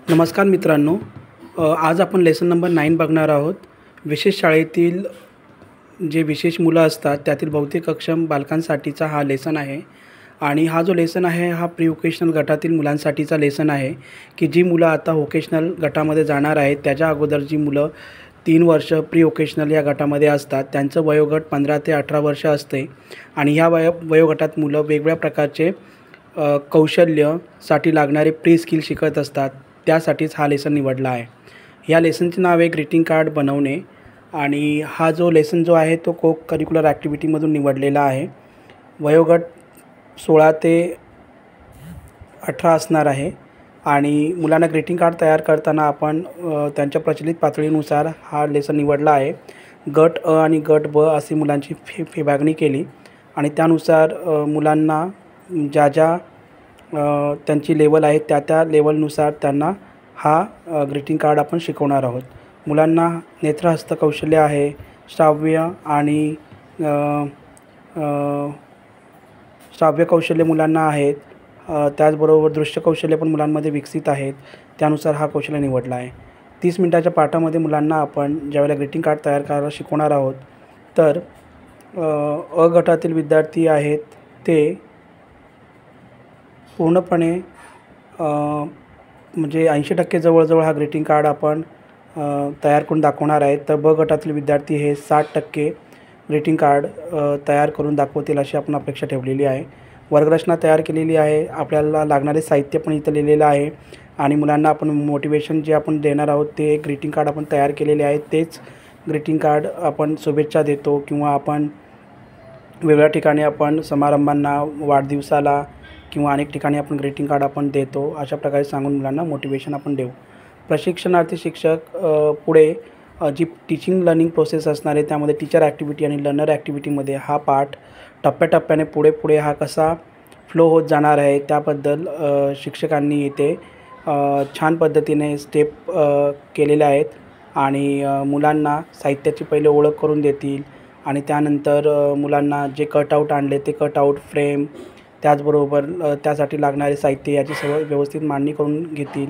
नमस्कार मित्रांनो, आज आपण लेसन नंबर 9 बघणार आहोत. विशेष शाळेतील जे विशेष मुलं असतात त्यातील बहुतेक अक्षम बालकांसाठीचा हा लेसन आहे. आणि हा जो लेसन आहे हा प्री व्होकेशनल गटातील मुलांसाठीचा लेसन आहे की जी मुलं आता व्होकेशनल गटामध्ये जाणार आहेत. त्याच्या अगोदर जी मुलं 3 वर्ष प्री व्होकेशनल या गटामध्ये असतात त्यांचं वयोगट 15 ते 18 वर्ष असते. आणि ह्या वयोगटात मुलं वेगवेगळ्या प्रकारचे कौशल्यासाठी लागणारे प्री स्किल शिकत असतात. त्यासाठीच हा लेसन निवडला आहे. या लेसनचे नाव आहे ग्रीटिंग कार्ड बनवणे. आणि हा जो लेसन जो आहे तो को करिक्युलर ॲक्टिव्हिटीमधून निवडलेला आहे. वयोगट 16 ते 18 असणार आहे. आणि मुलांना ग्रीटिंग कार्ड तयार करताना आपण त्यांच्या प्रचलित पातळीनुसार हा लेसन निवडला आहे. गट अ आणि गट ब अशी मुलांची विभागणी केली आणि त्यानुसार मुलांना ज्या त्यांची लेवल आहे त्या लेवलनुसार त्यांना हा ग्रीटिंग कार्ड आपण शिकवणार आहोत. मुलांना नेत्रहस्त कौशल्य आहे, श्राव्य आणि श्राव्य कौशल्य मुलांना आहेत. त्याचबरोबर दृश्य कौशल्य पण मुलांमध्ये विकसित आहेत. त्यानुसार हा कौशल्य निवडला आहे. 30 मिनिटाच्या पाठामध्ये मुलांना आपण ज्यावेळेला ग्रीटिंग कार्ड तयार करायला शिकवणार आहोत तर अ गटातील विद्यार्थी आहेत ते पूर्णपणे म्हणजे 80% जवळजवळ हा ग्रीटिंग कार्ड आपण तयार करून दाखवणार आहेत. तर ब गटातील विद्यार्थी हे 60% ग्रीटिंग कार्ड तयार करून दाखवतील अशी आपण अपेक्षा ठेवलेली आहे. वर्गरचना तयार केलेली आहे. आपल्याला लागणारे साहित्य पण इथं लिहिलेलं आहे. आणि मुलांना आपण मोटिवेशन जे आपण देणार आहोत ते ग्रीटिंग कार्ड आपण तयार केलेले आहेत. तेच ग्रीटिंग कार्ड आपण शुभेच्छा देतो किंवा आपण वेगळ्या ठिकाणी आपण समारंभांना, वाढदिवसाला किंवा अनेक ठिकाणी आपण ग्रीटिंग कार्ड आपण देतो. अशा प्रकारे सांगून मुलांना मोटिवेशन आपण देऊ. प्रशिक्षणार्थी शिक्षक पुढे जी टीचिंग लर्निंग प्रोसेस असणार आहे त्यामध्ये टीचर ॲक्टिव्हिटी आणि लर्नर ॲक्टिव्हिटीमध्ये हा पाठ टप्प्याटप्प्याने पुढे हा कसा फ्लो होत जाणार आहे त्याबद्दल शिक्षकांनी इथे छान पद्धतीने स्टेप केलेल्या आहेत. आणि मुलांना साहित्याची पहिले ओळख करून देतील आणि त्यानंतर मुलांना जे कटआउट आणले ते कटआउट फ्रेम त्याचबरोबर त्यासाठी लागणारे साहित्य याची सर्व व्यवस्थित मांडणी करून घेतील.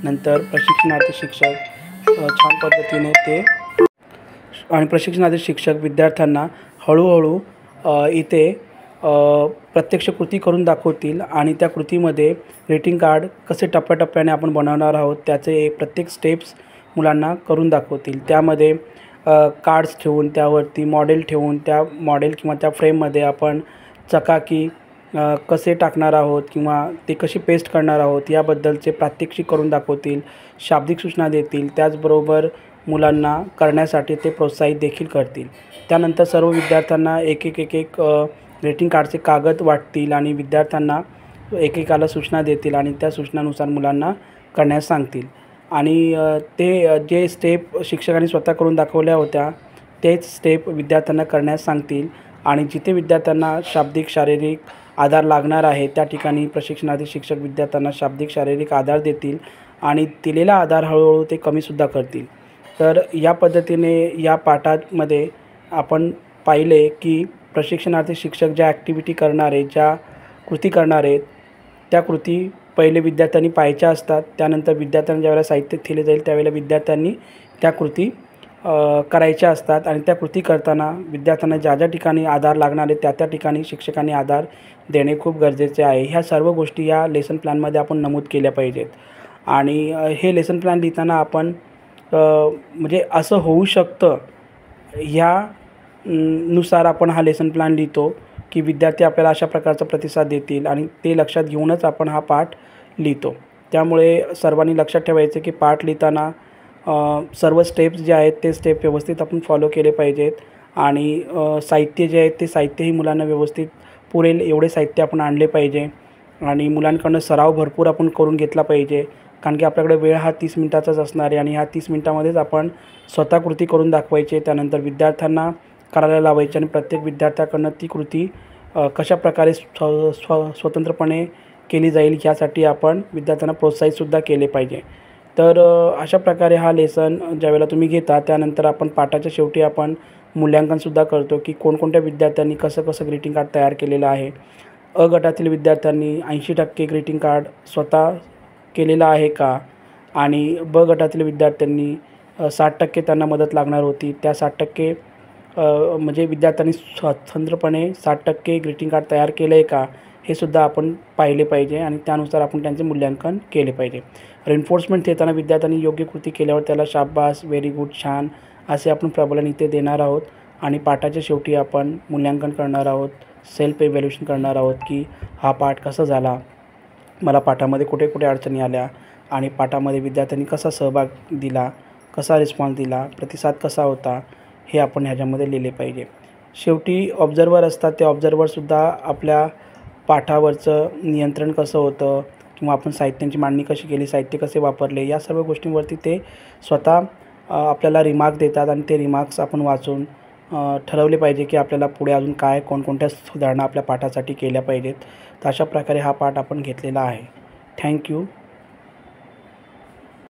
नंतर प्रशिक्षणार्थी शिक्षक छान पद्धतीने प्रशिक्षणार्थी शिक्षक विद्यार्थ्यांना हळूहळू इथे प्रत्यक्ष कृती करून दाखवतील आणि त्या कृतीमध्ये ग्रीटिंग कार्ड कसे टप्प्याटप्प्याने आपण बनवणार आहोत त्याचे प्रत्येक स्टेप्स मुलांना करून दाखवतील. त्यामध्ये कार्ड्स ठेवून त्यावरती मॉडेल ठेवून त्या मॉडेल किंवा त्या फ्रेममध्ये आपण चकाकी कसे टाकणार आहोत किंवा ते कशी पेस्ट करणार आहोत याबद्दलचे प्रात्यक्षिक करून दाखवतील, शाब्दिक सूचना देतील. त्याचबरोबर मुलांना करण्यासाठी ते प्रोत्साहित देखील करतील. त्यानंतर सर्व विद्यार्थ्यांना एक ग्रीटिंग कार्डचे कागद वाटतील आणि विद्यार्थ्यांना एकेकाला सूचना देतील आणि त्या सूचनानुसार मुलांना करण्यास सांगतील. आणि ते जे स्टेप शिक्षकांनी स्वतः करून दाखवल्या होत्या तेच स्टेप विद्यार्थ्यांना करण्यास सांगतील. आणि जिथे विद्यार्थ्यांना शाब्दिक शारीरिक आधार लागणार आहे त्या ठिकाणी प्रशिक्षणार्थी शिक्षक विद्यार्थ्यांना शाब्दिक शारीरिक आधार देतील आणि दिलेला आधार हळूहळू ते कमीसुद्धा करतील. तर या पद्धतीने या पाठामध्ये आपण पाहिले की प्रशिक्षणार्थी शिक्षक ज्या ॲक्टिव्हिटी करणार आहेत, ज्या कृती करणार आहेत त्या कृती पहिले विद्यार्थ्यांनी पाहायच्या असतात. त्यानंतर विद्यार्थ्यांना ज्यावेळेला साहित्य दिले जाईल त्यावेळेला विद्यार्थ्यांनी त्या कृती करायच्या असतात. आणि त्या कृती करताना विद्यार्थ्यांना ज्या ठिकाणी आधार लागणार आहे त्या ठिकाणी शिक्षकांनी आधार देणे खूप गरजेचे आहे. ह्या सर्व गोष्टी या लेसन प्लॅनमध्ये आपण नमूद केल्या पाहिजेत. आणि हे लेसन प्लॅन लिहिताना आपण म्हणजे असं होऊ शकतं ह्या नुसार आपण हा लेसन प्लॅन लिहितो की विद्यार्थी आपल्याला अशा प्रकारचा प्रतिसाद देतील आणि ते लक्षात घेऊनच आपण हा पाठ लिहितो. त्यामुळे सर्वांनी लक्षात ठेवायचे की पाठ लिहिताना सर्व स्टेप्स जे आहेत ते स्टेप व्यवस्थित आपण फॉलो केले पाहिजेत. आणि साहित्य जे आहे ते साहित्यही मुलांना व्यवस्थित पुरेल एवढे साहित्य आपण आणले पाहिजे. आणि मुलांकडून सराव भरपूर आपण करून घेतला पाहिजे कारण की आपल्याकडे वेळ हा 30 मिनिटाचाच असणार आहे आणि ह्या 30 मिनिटामध्येच आपण स्वतः कृती करून दाखवायची. त्यानंतर विद्यार्थ्यांना करायला लावायची आणि प्रत्येक विद्यार्थ्याकडून ती कृती कशाप्रकारे स्वतंत्रपणे केली जाईल यासाठी आपण विद्यार्थ्यांना प्रोत्साहितसुद्धा केले पाहिजे. तर अशा प्रकारे हा लेसन ज्यावेळेला तुम्ही घेता त्यानंतर आपण पाठाच्या शेवटी आपण मूल्यांकनसुद्धा करतो की कोणकोणत्या विद्यार्थ्यांनी कसं ग्रीटिंग कार्ड तयार केलेलं आहे. अ गटातील विद्यार्थ्यांनी 80% ग्रीटिंग कार्ड स्वतः केलेलं आहे का आणि ब गटातील विद्यार्थ्यांनी 60% त्यांना मदत लागणार होती. त्या 60% म्हणजे विद्यार्थ्यांनी स्वतंत्रपणे 60% ग्रीटिंग कार्ड तयार केलं आहे का, हे सुद्धा आपण पाहिले पाहिजे आणि त्यानुसार आपण त्यांचे मूल्यांकन केले पाहिजे. रेन्फोर्समेंट देताना विद्यार्थ्यांनी योग्य कृती केल्यावर त्याला शाब्बास, व्हेरी गुड, छान असे आपण प्रबलन इथे देणार आहोत. आणि पाठाच्या शेवटी आपण मूल्यांकन करणार आहोत, सेल्फ इव्हॅल्युएशन करणार आहोत की हा पाठ कसा झाला, मला पाठामध्ये कुठे कुठे अडचणी आल्या आणि पाठामध्ये विद्यार्थ्यांनी कसा सहभाग दिला, कसा रिस्पॉन्स दिला, प्रतिसाद कसा होता, हे आपण ह्याच्यामध्ये लिहिले पाहिजे. शेवटी ऑब्झर्वर असतात, ते ऑब्झर्वरसुद्धा आपल्या पाठावरचं नियंत्रण कसं होतं किंवा आपण साहित्यांची मांडणी कशी केली, साहित्य कसे वापरले, या सर्व गोष्टींवरती ते स्वतः आपल्याला रिमार्क देतात आणि ते रिमार्क्स आपण वाचून ठरवले पाहिजे की आपल्याला पुढे अजून काय कोणकोणत्या सुधारणा आपल्या पाठासाठी केल्या पाहिजेत. तर अशा प्रकारे हा पाठ आपण घेतलेला आहे. थँक्यू.